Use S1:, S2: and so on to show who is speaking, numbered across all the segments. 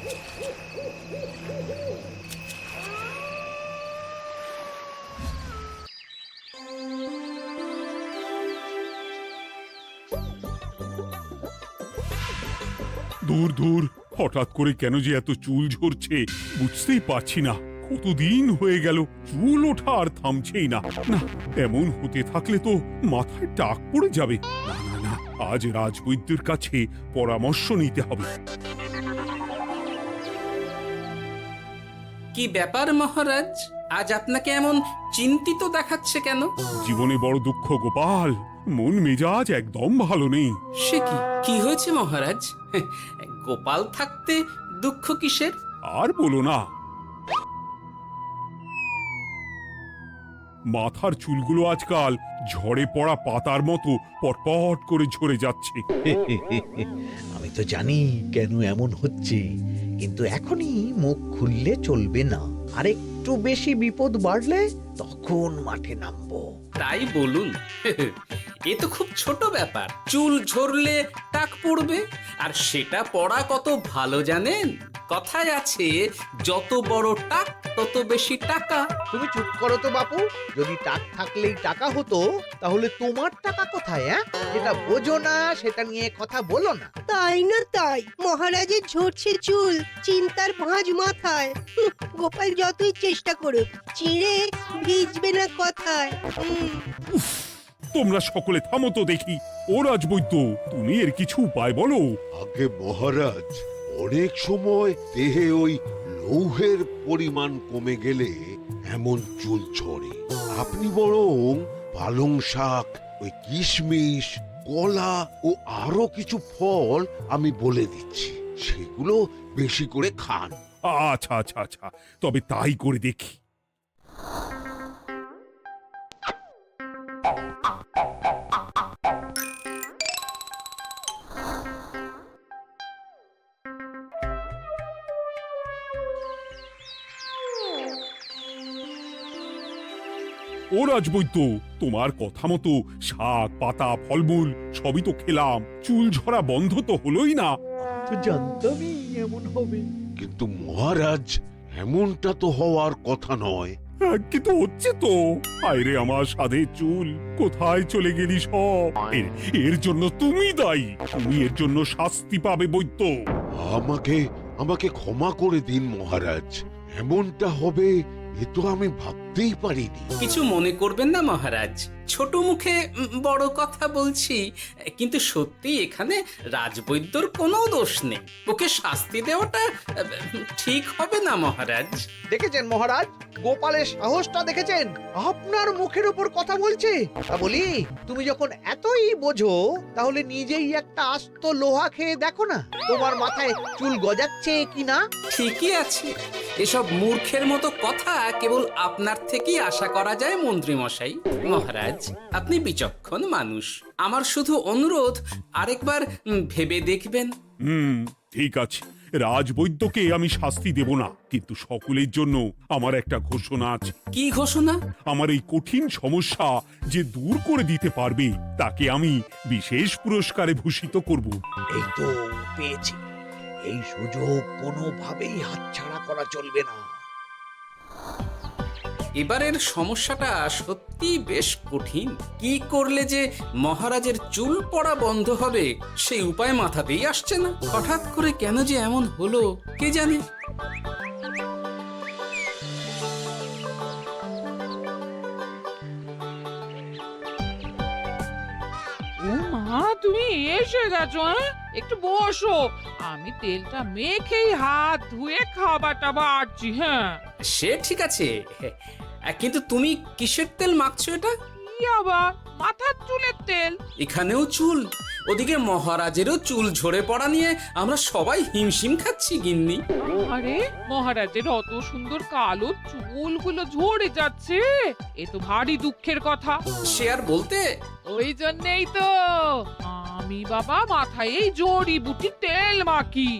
S1: দূর দূর, হঠাৎ করে কেন যে এত চুল ঝরছে বুঝতেই পারছি না। কতদিন হয়ে গেল চুল ওঠা আর থামছেই না। না, এমন হতে থাকলে তো মাথায় টাক পড়ে যাবে। না না না, আজ রাজবৈদ্যের কাছে পরামর্শ নিতে হবে।
S2: কি ব্যাপার মহারাজ, আজ আপনাকে এমন চিন্তিত দেখাচ্ছে কেন?
S1: জীবনে বড় দুঃখ গোপাল, মন মেজাজ একদম ভালো নেই।
S2: সে কি, কি হয়েছে মহারাজ? গোপাল থাকতে দুঃখ কিসের?
S1: আর বলো না, মাথার চুলগুলো আজকাল ঝড়ে পড়া পাতার মতো পটপট করে ঝরে যাচ্ছে।
S3: আমি তো জানি কেন এমন হচ্ছে, কিন্তু এখনই মুখ খুললে চলবে না। আর একটু বেশি বিপদ বাড়লে তখন মাঠে নামবো।
S2: তাই বলুন। এ তো খুব ছোট ব্যাপার, চুল ঝরলে টাক পড়বে, আর সেটা পড়া কত ভালো জানেন? কথায় আছে, যত বড় টাক তত বেশি টাকা।
S3: তুমি চুপ করো তো বাপু। যদি টাক থাকলেই টাকা হতো, তাহলে তোমার টাকা কোথায়? যেটা বোঝো না সেটা নিয়ে কথা বলো না।
S4: তাই না তাই, মহারাজের ঝরছে চুল, চিন্তার ভাঁজ মাথায়। গোপাল যতই চেষ্টা করুক, চিড়ে ভিজবে না কথায়।
S1: তোমরা সকলে থামো তো দেখি। ও রাজবৈদ্য, তুমি এর কিছু উপায় বলো।
S5: আগে মহারাজ, অনেক সময় দেহে ওই লৌহের পরিমাণ কমে গেলে এমন চুল ঝরে। আপনি বরং পালং শাক, ওই কিশমিশ, কলা ও আরো কিছু ফল আমি বলে দিচ্ছি, সেগুলো বেশি করে খান।
S1: আচ্ছা আচ্ছা আচ্ছা, তবে তাই করে দেখি। ও রাজবৈদ্য, তোমার কথা মতো শাক পাতা ফলমূল সবই তো খেলাম, চুল ঝরা বন্ধ তো হলোই না।
S3: তো জানতামই এমন হবে।
S5: কিন্তু মহারাজ, এমনটা তো হওয়ার কথা নয়।
S1: কিন্তু হচ্ছে তো। আরে আমার সাধের চুল, কোথায় চলে গেলি সব? এর জন্য তুমি দায়ী। তুমি এর জন্য শাস্তি পাবে বৈদ্য।
S5: আমাকে আমাকে ক্ষমা করে দিন মহারাজ, এমনটা হবে এ তো আমি ভাবতেই পারিনি।
S2: কিছু মনে করবেন না মহারাজ, ছোট মুখে বড় কথা বলছি, কিন্তু সত্যি এখানে রাজবৈদ্যর কোনো দোষ নেই। ওকে শাস্তি দেওয়াটা ঠিক হবে না মহারাজ।
S3: দেখেছেন মহারাজ, গোপালের সাহসটা দেখেছেন? আপনার মুখের উপর কথা বলছে। তা বলি, তুমি যখন এতই বোঝো, তাহলে নিজেই একটা আস্ত লোহা খেয়ে দেখো না, তোমার মাথায় চুল গজাচ্ছে কিনা।
S2: ঠিকই আছে, এসব মূর্খের মতো কথা কেবল আপনার থেকেই আশা করা যায় মন্ত্রী মশাই। মহারাজ, আপনি বিচক্ষণ মানুষ, আমার শুধু অনুরোধ, আরেকবার ভেবে দেখবেন।
S1: ঠিক আছে, রাজবৈদ্যকে আমি শাস্তি দেব না, কিন্তু সকলের জন্য আমার একটা ঘোষণা আছে।
S2: কি ঘোষণা?
S1: আমার এই কঠিন সমস্যা যে দূর করে দিতে পারবে, তাকে আমি বিশেষ পুরস্কারে ভূষিত করব।
S3: এই তো পেয়েছি, এই সুযোগ কোনোভাবেই হাতছাড়া করা চলবে না।
S2: এবারের সমস্যাটা সত্যি বেশ কঠিন। কি করলে যে মহারাজের চুল পড়া বন্ধ হবে সেই উপায় মাথাতেই আসছে না। হঠাৎ করে কেন যে এমন হলো কে জানে।
S6: ও মা, তুমি এসে গেছো? একটু বসো, আমি তেলটা মেখেই হাত ধুয়ে খাবারটা বাড়ছি। হ্যাঁ,
S2: সে ঠিক আছে, কিন্তু তুমি কিসের তেল মাখছো এটা?
S6: কি আবার মাথার চুলের তেল?
S2: এখানেও চুল, ওদিকে মহারাজেরও চুল ঝরে পড়া নিয়ে আমরা সবাই হিমশিম খাচ্ছি গিন্নি।
S6: আরে, মহারাজের অত সুন্দর কালো চুলগুলো ঝরে যাচ্ছে, এ তো ভারী দুঃখের কথা।
S2: সে আর বলতে,
S6: ওই জন্যেই তো আমি বাবা মাথায় এই জড়িবুটি তেল মাখি।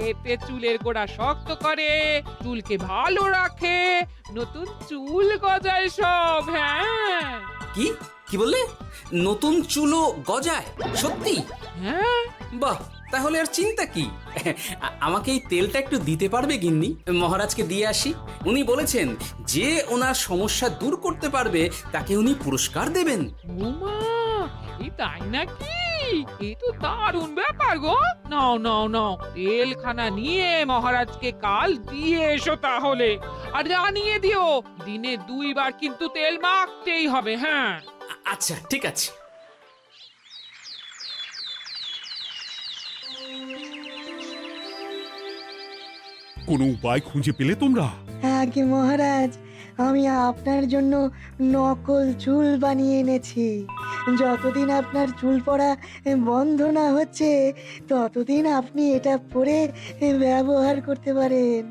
S6: এতে চুলের গোড়া শক্ত করে, চুলকে ভালো রাখে, নতুন চুল গজায় সব। হ্যাঁ।
S2: কি কি বললে? নতুন চুলও গজায়? সত্যি?
S6: হ্যাঁ।
S2: বাহ, তাহলে আর চিন্তা কি? আমাকে এই তেলটা একটু দিতে পারবে গিন্নি? মহারাজকে দিয়ে আসি। উনি বলেছেন যে ওনার সমস্যা দূর করতে পারবে তাকে উনি পুরস্কার দেবেন।
S6: উমা, এই তাই নাকি? এই তো দারুণ ব্যাপার গো। নাও নাও নাও, তেলখানা নিয়ে মহারাজকে কাল দিয়ে এসো তাহলে। আর জানিয়ে দিও, দিনে 2 বার কিন্তু তেল মাখতেই হবে। হ্যাঁ,
S2: আচ্ছা, ঠিক আছে।
S1: কোনো উপায় খুঁজে পেলে তোমরা?
S7: আগে মহারাজ, আমি আপনার জন্য নকল চুল বানিয়ে এনেছি। যতদিন আপনার চুল পড়া বন্ধ না হচ্ছে ততদিন আপনি এটা পরে ব্যবহার করতে পারেন।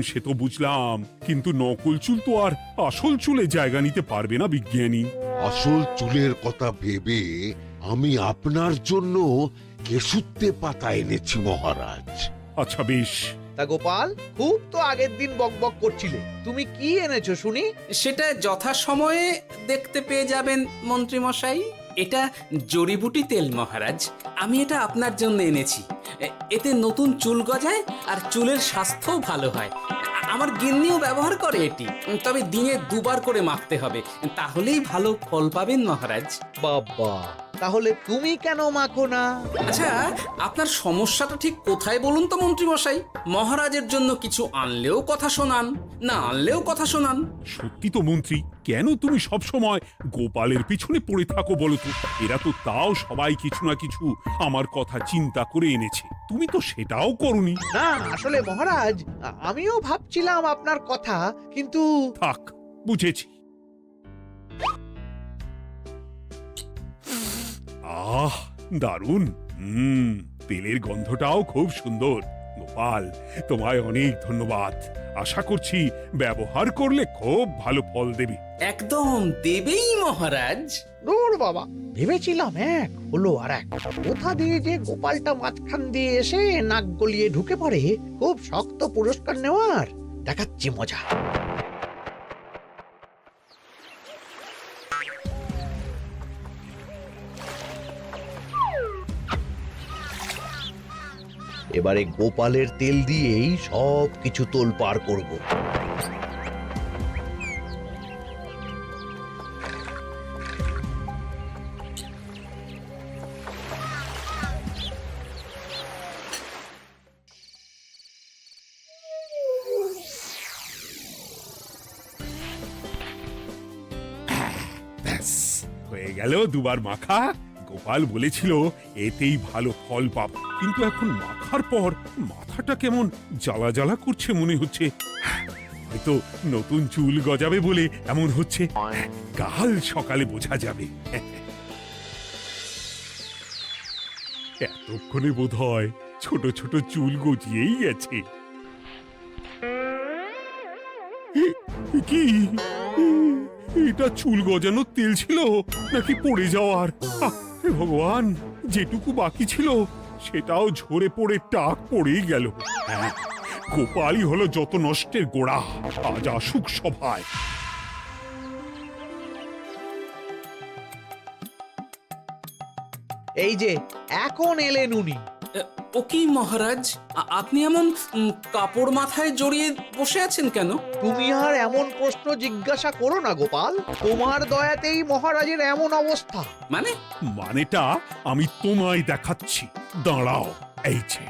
S1: সে তো বুঝলাম, কিন্তু নকল চুল তো আর আসল চুলে জায়গা নিতে পারবে না বিজ্ঞানী।
S5: আসল চুলের কথা ভেবে আমি আপনার জন্য কেশুত্তে পাতা এনেছি মহারাজ।
S1: আচ্ছা বেশ।
S3: তা গোপাল, খুব তো আগের দিন বকবক করছিলে, তুমি কি এনেছো শুনি?
S2: সেটা যথাসময়ে দেখতে পেয়ে যাবেন মন্ত্রী মশাই। এটা জড়িবুটি তেল মহারাজ। আমি এটা আপনার জন্য এনেছি। এতে নতুন চুল গজায় আর চুলের স্বাস্থ্যও ভালো হয়। আমার গিন্নিও ব্যবহার করে এটি, তবে দিনে 2 বার করে মাখতে হবে, তাহলেই ভালো ফল পাবেন মহারাজ।
S3: বাবা, তাহলে তুমি কেন মাখো না?
S2: আচ্ছা, আপনার সমস্যাটা ঠিক কোথায় বলুন তো মন্ত্রী মশাই? মহারাজের জন্য কিছু আনলেও কথা শোনান, না আনলেও কথা শোনান।
S1: সত্যি তো মন্ত্রী, কেন তুমি সব সময় গোপালের পিছনে পড়ে থাকো বলো তো? এরা তো তাও সবাই কিছু না কিছু আমার কথা চিন্তা করে এনেছে, তুমি তো সেটাও করনি।
S3: না, আসলে মহারাজ, আমিও ভাবছিলাম আপনার কথা, কিন্তু
S1: থাক, বুঝেছি। আহ, দারুণ। তেলের গন্ধটাও খুব সুন্দর। গোপাল, তোমায় অনেক ধন্যবাদ। আশা করছি ব্যবহার করলে খুব ভালো ফল দেবে।
S2: একদম দেবেই মহারাজ।
S3: দূর বাবা, ভেবেছিলাম এক হলো আর এক। কোথা দিয়ে যে গোপালটা মাঝখান দিয়ে এসে নাক গলিয়ে ঢুকে পড়ে, খুব শক্ত পুরস্কার নেওয়ার। দেখাচ্ছি মজা। এবারে গোপালের তেল দিয়েই সব কিছু তোলপাড় করব।
S1: ব্যাস, হয়ে গেল 2 বার মাখা। গোপাল বলেছিল এতেই ভালো ফল পাব, কিন্তু এখন মাখার পর মাথাটা কেমন জ্বালা জ্বালা করছে মনে হচ্ছে। হয়তো নতুন চুল গজাবে বলে এমন হচ্ছে। কাল সকালে বোঝা যাবে। এতক্ষণে বোধহয় ছোট ছোট চুল গজিয়েই গেছে। কি এটা চুল গজানোর তেল ছিল নাকি পড়ে যাওয়ার? হে ভগবান, যেটুকু বাকি ছিল সেটাও ঝরে পড়ে টাক পড়েই গেল। হ্যাঁ, গোপালই হলো যত নষ্টের গোড়া। আজ আসুক সভায়।
S3: এই যে এখন এলেন উনি।
S2: ও কি মহারাজ, আপনি এমন কাপড় মাথায় জড়িয়ে বসে আছেন কেন?
S3: তুমি আর এমন প্রশ্ন জিজ্ঞাসা করো না গোপাল, তোমার দয়াতেই মহারাজের এমন অবস্থা।
S2: মানে?
S1: মানেটা আমি তোমায় দেখাচ্ছি, দাঁড়াও। এই যে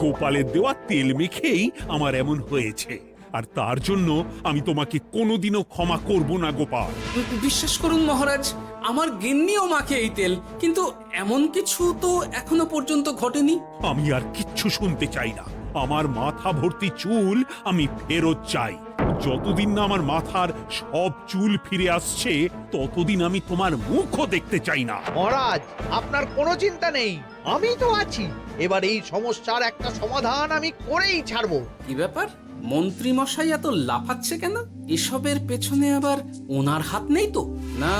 S1: গোপালের দেওয়া তেল মেখেই আমার এমন হয়েছে, আর তার জন্য আমি তোমাকে কোনোদিনও ক্ষমা করব না গোপাল।
S2: বিশ্বাস করুন মহারাজ, আমার গিন্নিও মাখে এই তেল, কিন্তু এমন কিছু তো এখনো পর্যন্ত ঘটেনি।
S1: আমি আর কিচ্ছু শুনতে চাই না। আমার মাথা ভর্তি চুল আমি ফেরত চাই। যতদিন না আমার মাথার সব চুল ফিরে আসছে ততদিন আমি তোমার মুখও দেখতে চাই না।
S3: মহারাজ, আপনার কোনো চিন্তা নেই, আমি তো আছি। এবার এই সমস্যার একটা সমাধান আমি করেই ছাড়বো।
S2: কি ব্যাপার, মন্ত্রী মশাই এত লাফাচ্ছে কেন? এসবের পেছনে আবার ওনার হাত নেই তো? না,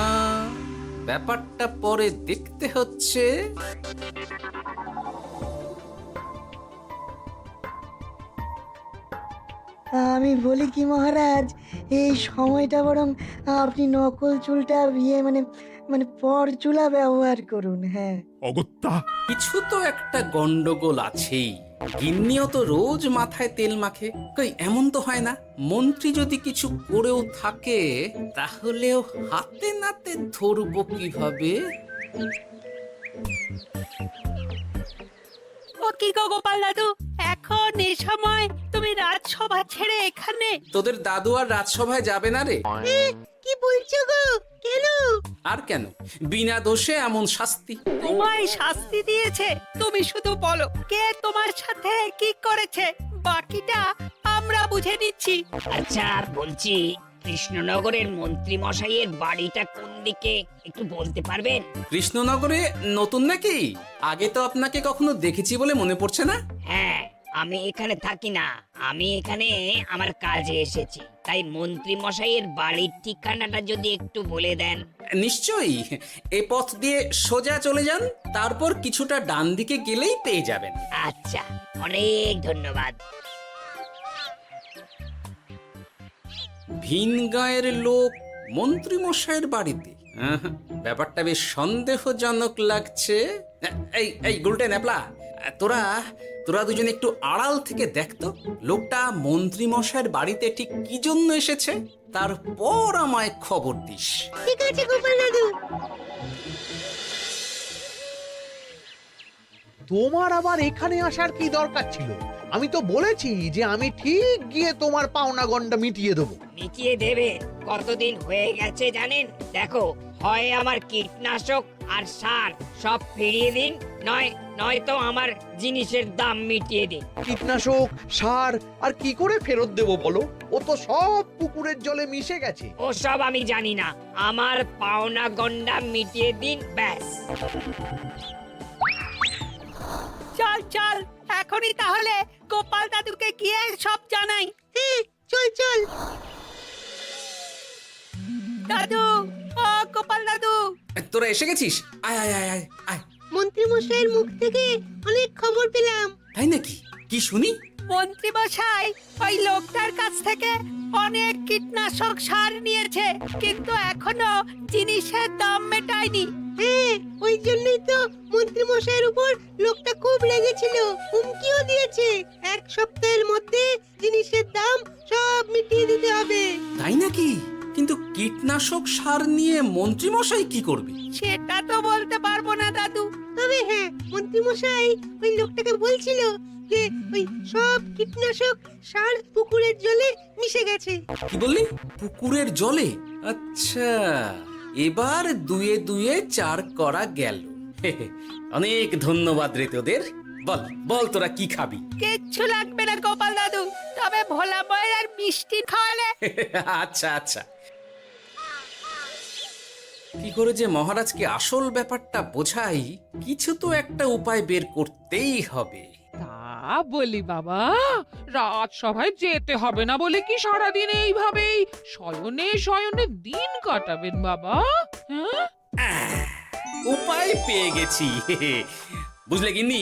S2: ব্যাপারটা পরে দেখতে হচ্ছে।
S7: আমি বলি কি মহারাজ, এই সময়টা বরং আপনি নকল চুলটা মানে পরচুলা ব্যবহার করুন। হ্যাঁ,
S1: অগত্যা।
S2: কিছু তো একটা গন্ডগোল আছেই। গিন্নিও তো রোজ মাথায় তেল মাখে, কই এমন তো হয় না। মন্ত্রী যদি কিছু করেও থাকে তাহলেও হাতে নাতে ধরবো কিভাবে?
S8: ও কি গো গোপাল দাদু, এখন এই সময় তুমি রাজসভা ছেড়ে এখানে?
S2: তোদের দাদু আর রাজসভায় যাবে না রে?
S4: কি বলছো গো? কেন?
S2: আর কেন, বিনা দোষে এমন শাস্তি।
S8: তোমায় শাস্তি দিয়েছে, তুমি শুধু বলো কে তোমার সাথে কি করেছে, বাকিটা আমরা বুঝে নিচ্ছি।
S9: আচ্ছা বলছি, কৃষ্ণনগরের মন্ত্রী মশাইয়ের বাড়িটা কোন দিকে একটু বলতে পারবেন?
S2: কৃষ্ণনগরে নতুন নাকি? আগে তো আপনাকে কখনো দেখেছি বলে মনে পড়ছে না।
S9: হ্যাঁ, আমি এখানে থাকি না, আমি এখানে আমার কাজে এসেছি, তাই মন্ত্রী মশাইয়ের বাড়ির ঠিকানাটা যদি একটু বলে দেন।
S2: নিশ্চয়ই, এ পথ দিয়ে সোজা চলে যান, তারপর কিছুটা ডান দিকে গেলেই পেয়ে যাবেন।
S9: আচ্ছা, অনেক ধন্যবাদ।
S2: ভিন গাঁয়ের লোক মন্ত্রী মশাইয়ের বাড়িতে? ব্যাপারটা বেশ সন্দেহজনক লাগছে। এই এই গুলটে ন্যাপলা, তোরা তোরা দুজন একটু আড়াল থেকে দেখতো লোকটা মন্ত্রী মশাইয়ের বাড়িতে ঠিক কি জন্য এসেছে, তারপর আমায় খবর দিস।
S4: ঠিক আছে গোপাল দাদু।
S3: তোমার আবার এখানে আসার কি দরকার ছিল? আমি তো বলেছি যে আমি ঠিক গিয়ে তোমার পাওনা গন্ডা মিটিয়ে দেবো।
S9: মিটিয়ে দেবে? কতদিন হয়ে গেছে জানেন? দেখো, হয় আমার কীটনাশক আর সার সব ফিরিয়ে দিন, নয়তো আমার জিনিসের দাম মিটিয়ে দিন।
S3: কীটনাশক, সার আর কি করে ফেরত দেবো বলো? ও তো সব পুকুরের জলে মিশে গেছে।
S9: ওসব আমি জানি না, আমার পাওনা গন্ডা মিটিয়ে দিন, ব্যাস।
S8: চল চল, এখনই তাহলে গোপাল দাদুকে গিয়ে সব জানাই।
S4: হ্যাঁ, চল চল।
S8: দাদু, ও গোপাল দাদু।
S2: তোরা এসে গেছিস? আয় আয় আয় আয় আয়।
S4: মন্ত্রী মশাইয়ের মুখ থেকে অনেক খবর পেলাম।
S2: তাই নাকি? কি শুনি?
S8: মন্ত্রী মশাই ওই লোকটার কাছ থেকে অনেক কীটনাশক সার নিয়েছে, কিন্তু এখনো জিনিসের দাম মেটায়নি।
S4: হ্যাঁ, ওই জন্যই তো মন্ত্রী মশাইয়ের উপর লোকটা খুব রেগেছিল, হুমকিও দিয়েছে 1 সপ্তাহের মধ্যে জিনিসের দাম সব মিটিয়ে দিতে হবে।
S2: তাই নাকি? কিন্তু কীটনাশক সার নিয়ে মন্ত্রী মশাই কি করবে?
S8: সেটা তো বলতে পারবো না দাদু।
S4: তবে হ্যাঁ, মন্ত্রী মশাই ওই লোকটাকে বলছিল যে ওই সব কীটনাশক সার পুকুরের জলে মিশে গেছে।
S2: কি বললি? পুকুরের জলে? আচ্ছা, এবার দুয়ে দুয়ে 4 করা গেল। অনেক ধন্যবাদ রে তোদের। বল বল, তোরা কি খাবি?
S8: কিচ্ছু লাগবে না গোপাল দাদু, তবে ভোলা বয়ের আর মিষ্টি খাওয়ালে।
S2: আচ্ছা আচ্ছা। কি করে যে মহারাজকে আসল ব্যাপারটা বোঝাই, কিছু তো একটা উপায় বের করতেই হবে।
S6: তা বলি বাবা, রাজসভায় যেতে হবে না বলে কি সারাদিন এইভাবেই শয়নে শয়নে দিন কাটাবেন বাবা? হ্যাঁ,
S2: উপায় পেয়ে গেছি। বুঝলে গিন্নি,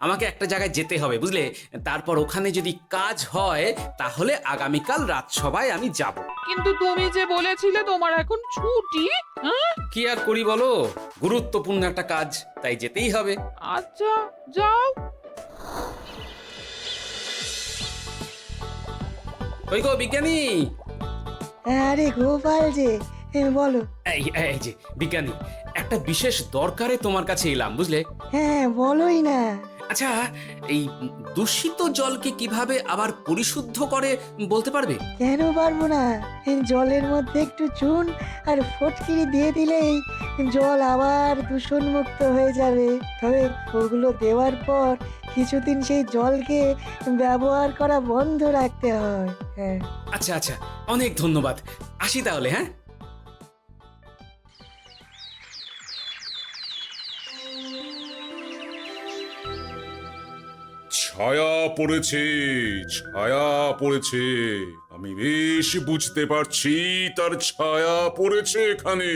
S2: আমাকে একটা জায়গায় যেতে হবে, বুঝলে? তারপর ওখানে যদি কাজ হয় তাহলে আগামীকাল রাজসভায় আমি যাব।
S6: কিন্তু তুমি যে বলেছিলে তোমার এখন ছুটি। হ্যাঁ,
S2: কি আর করি বলো, গুরুত্বপূর্ণ একটা কাজ, তাই যেতেই হবে।
S6: আচ্ছা যাও।
S2: ওই গো বিজ্ঞানী,
S7: আরে গোপাল যে, বলো।
S2: এই এই যে বিজ্ঞানী, একটা বিশেষ দরকারে তোমার কাছে এলাম, বুঝলে?
S7: হ্যাঁ, বলোই না।
S2: আচ্ছা, এই দূষিত জলকে কিভাবে আবার পরিশুদ্ধ করে বলতে পারবে?
S7: কেন পারবো না? জলের মধ্যে একটু চুন আর ফটকিরি দিয়ে দিলেই জল আবার দূষণমুক্ত হয়ে যাবে। তবে ওগুলো দেওয়ার পর কিছুদিন সেই জলকে ব্যবহার করা বন্ধ রাখতে হয়। হ্যাঁ।
S2: আচ্ছা আচ্ছা, অনেক ধন্যবাদ, আসি তাহলে। হ্যাঁ,
S10: ছায়া পড়েছে, ছায়া পড়েছে, আমি বেশ বুঝতে পারছি তার ছায়া পড়েছে এখানে।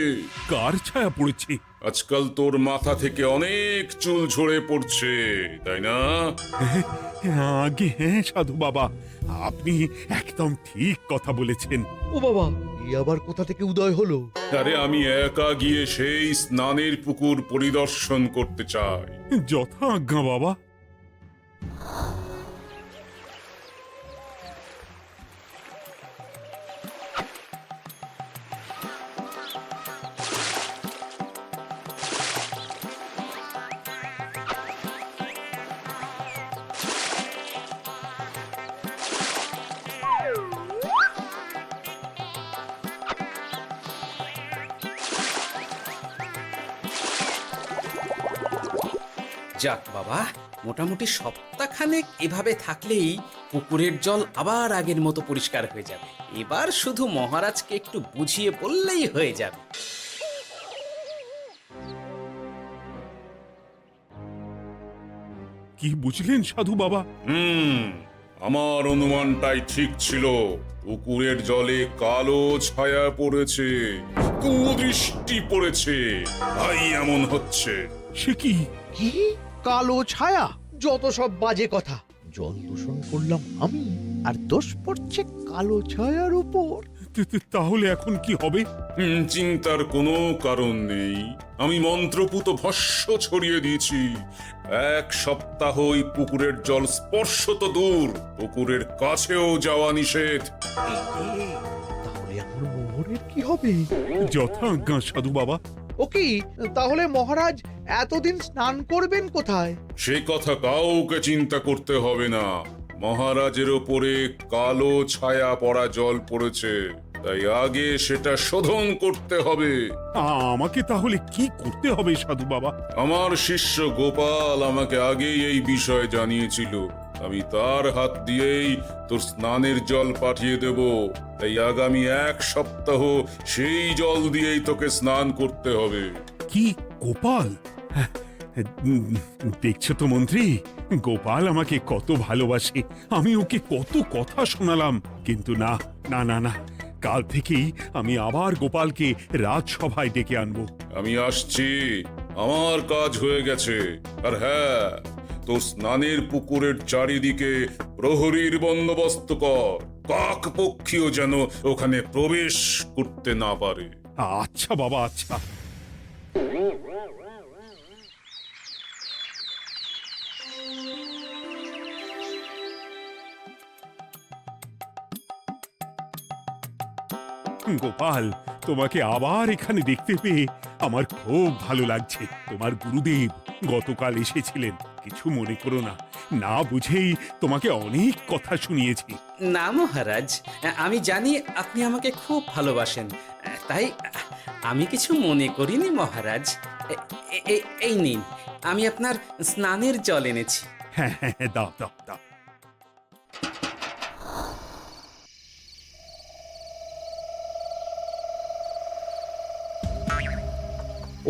S1: কার ছায়া পড়েছে?
S10: আজকাল তোর মাথা থেকে অনেক চুল ঝরে পড়ছে, তাই না?
S1: আগে হ্যাঁ সাধু বাবা, আপনি একদম ঠিক কথা বলেছেন।
S3: ও বাবা, এই আবার কোথা থেকে উদয় হলো?
S10: আরে আমি একা গিয়ে সেই স্নানের পুকুর পরিদর্শন করতে চাই।
S1: যথা আজ্ঞা বাবা।
S2: যাক বাবা, মোটামুটি সপ্তাহখানেক এভাবে থাকলেই পুকুরের জল আবার আগের মতো পরিষ্কার হয়ে যাবে। এবার শুধু মহারাজকে একটু বুঝিয়ে বললেই হয়ে যাবে।
S1: কি বুঝলেন সাধু বাবা?
S10: আমার অনুমানটাই ঠিক ছিল। পুকুরের জলে কালো ছায়া পড়েছে, কুদৃষ্টি পড়েছে, তাই এমন হচ্ছে।
S1: সে কি?
S3: কি কালো ছায়া? যত সব বাজে কথা। জল দূষণ করলাম আমি, আর দোষ পড়ছে কালো ছায়ার উপর।
S1: তাহলে এখন কি হবে?
S10: চিন্তার কোনো কারণ নেই। আমি মন্ত্রপুত ভস্য ছড়িয়ে দিয়েছি। 1 সপ্তাহ ওই পুকুরের জল স্পর্শ তো দূর, পুকুরের কাছেও যাওয়া নিষেধ।
S3: তাহলে আমার মোহরের কি হবে?
S1: যথা আজ্ঞা সাধু বাবা।
S3: ও কি, তাহলে মহারাজ এতদিন স্নান করবেন কোথায়?
S10: সে কথা কাউকে চিন্তা করতে হবে না। মহারাজের ওপরে কালো ছায়া পড়া জল পড়েছে, তাই আগে সেটা শোধন করতে হবে।
S1: আমাকে তাহলে কি করতে হবে সাধু বাবা?
S10: আমার শিষ্য গোপাল আমাকে আগেই এই বিষয় জানিয়েছিল। আমি তার হাত দিয়েই তোর স্নানের জল পাঠিয়ে দেব। তাই আগামী 1 সপ্তাহ সেই জল দিয়েই তোকে স্নান করতে হবে।
S1: কি গোপাল? দেখছো তো মন্ত্রী, গোপাল আমাকে কত ভালোবাসে। আমি ওকে কত কথা শোনালাম, কিন্তু না না না না, কাল থেকেই আমি আবার গোপালকে রাজসভায় ডেকে আনবো।
S10: আমি আসছি, আমার কাজ হয়ে গেছে। আর হ্যাঁ, তোর স্নানের পুকুরের চারিদিকে প্রহরীর বন্দোবস্ত কর। কাক পক্ষীও যেন ওখানে প্রবেশ করতে না পারে।
S1: আচ্ছা বাবা, আচ্ছা। গোপাল, তোমাকে আবার এখানে দেখতে পেয়ে আমার খুব ভালো লাগছে। তোমার গুরুদেব গতকাল এসেছিলেন, কিছু মনে করো না। না বুঝেই তোমাকে অনেক কথা শুনিয়েছি।
S2: না মহারাজ, আমি জানি আপনি আমাকে খুব ভালোবাসেন, তাই আমি কিছু মনে করিনি মহারাজ। এই নিন, আমি আপনার স্নানের জল এনেছি।
S1: হ্যাঁ হ্যাঁ হ্যাঁ, দাও দাও দাও।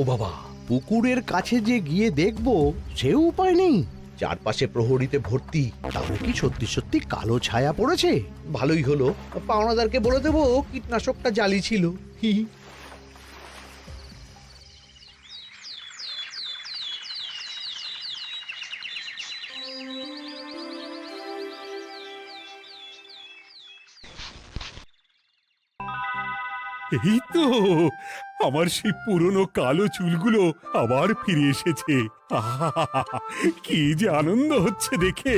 S3: ও বাবা, পুকুরের কাছে যে গিয়ে দেখবো সে উপায় নেই। চারপাশে প্রহরীতে ভর্তি, তাহলে কি সত্যি সত্যি কালো ছায়া পড়েছে? ভালোই হলো, পাওনাদারকে বলে দেবো কীটনাশকটা জালি ছিল। হি হি।
S1: এই তো আমার সেই পুরনো কালো চুলগুলো আবার ফিরে এসেছে। আহা, কি যে আনন্দ হচ্ছে দেখে।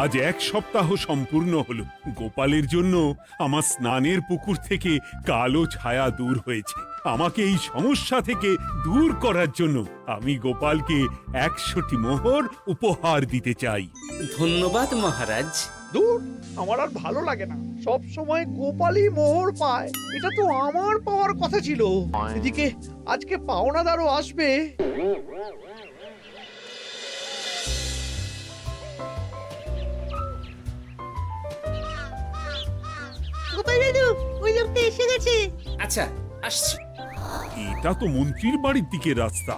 S1: আজ 1 সপ্তাহ সম্পূর্ণ হলো। গোপালের জন্য আমার স্নানের পুকুর থেকে কালো ছায়া দূর হয়েছে। আমাকে এই সমস্যা থেকে দূর করার জন্য আমি গোপালকে 100টি মোহর উপহার দিতে চাই।
S2: ধন্যবাদ মহারাজ।
S3: দূর, আমার আর ভালো লাগে না। সব সময় গোপালই মোহর পায়, এটা তো আমার পাওয়ার কথা ছিল। এদিকে আজকে পাওনাদারও আসবে।
S4: গোপাল দাদু, ওই লোকটা এসে গেছে।
S2: আচ্ছা, আসছি।
S1: এটা তো মন্ত্রীর বাড়ির দিকে রাস্তা।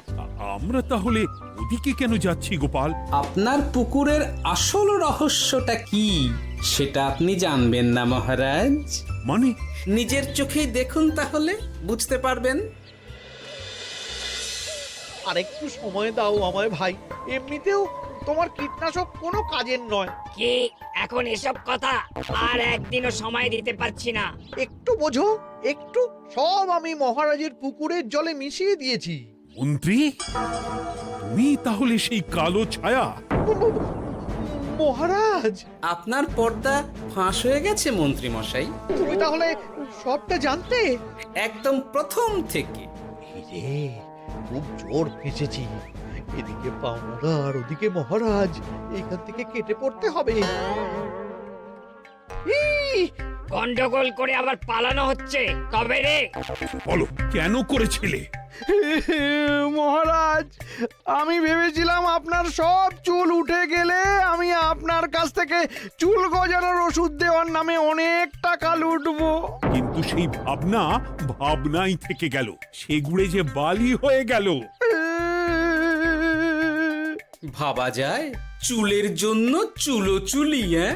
S1: আমরা তাহলে ওদিকে কেন যাচ্ছি গোপাল?
S2: আপনার পুকুরের আসল রহস্যটা কি সেটা আপনি জানবেন না মহারাজ।
S1: মানে
S2: নিজের চোখেই দেখুন, তাহলে বুঝতে পারবেন।
S3: আর একটু সময় দাও আমায় ভাই, এমনিতেও তোমার কীটনাশক কোনো কাজের নয়।
S9: কি এখন এসব কথা? আর একদিনও সময় দিতে পারছি না।
S3: একটু বোঝো, একটু। সব আমি মহারাজের পুকুরের জলে মিশিয়ে দিয়েছি।
S1: মন্ত্রী, তুমি তাহলে সেই কালো ছায়া?
S3: মহারাজ,
S2: আপনার পর্দা ফাঁস হয়ে গেছে মন্ত্রী মশাই।
S3: তুমি তাহলে সবটা জানতে?
S2: একদম প্রথম থেকে।
S3: রে, খুব জোর ফেঁসেছি। এদিকে পাওনা আর ওদিকে মহারাজ, এখান থেকে কেটে পড়তে হবে। ই!
S9: গন্ডগোল করে আবার পালানো হচ্ছে তবে রে।
S1: বলো, কেন করেছিলে?
S11: মহারাজ, আমি ভেবেছিলাম আপনার সব চুল উঠে গেলে আমি আপনার কাছ থেকে চুল গজানোর ওষুধ দেওয়ার নামে অনেক টাকা লুটবো।
S1: কিন্তু সেই ভাবনা ভাবনাই থেকে গেল, সেগুড়ে যে বালি হয়ে গেল।
S2: ভাবা যায় চুলের জন্য চুলো চুলি, হ্যাঁ?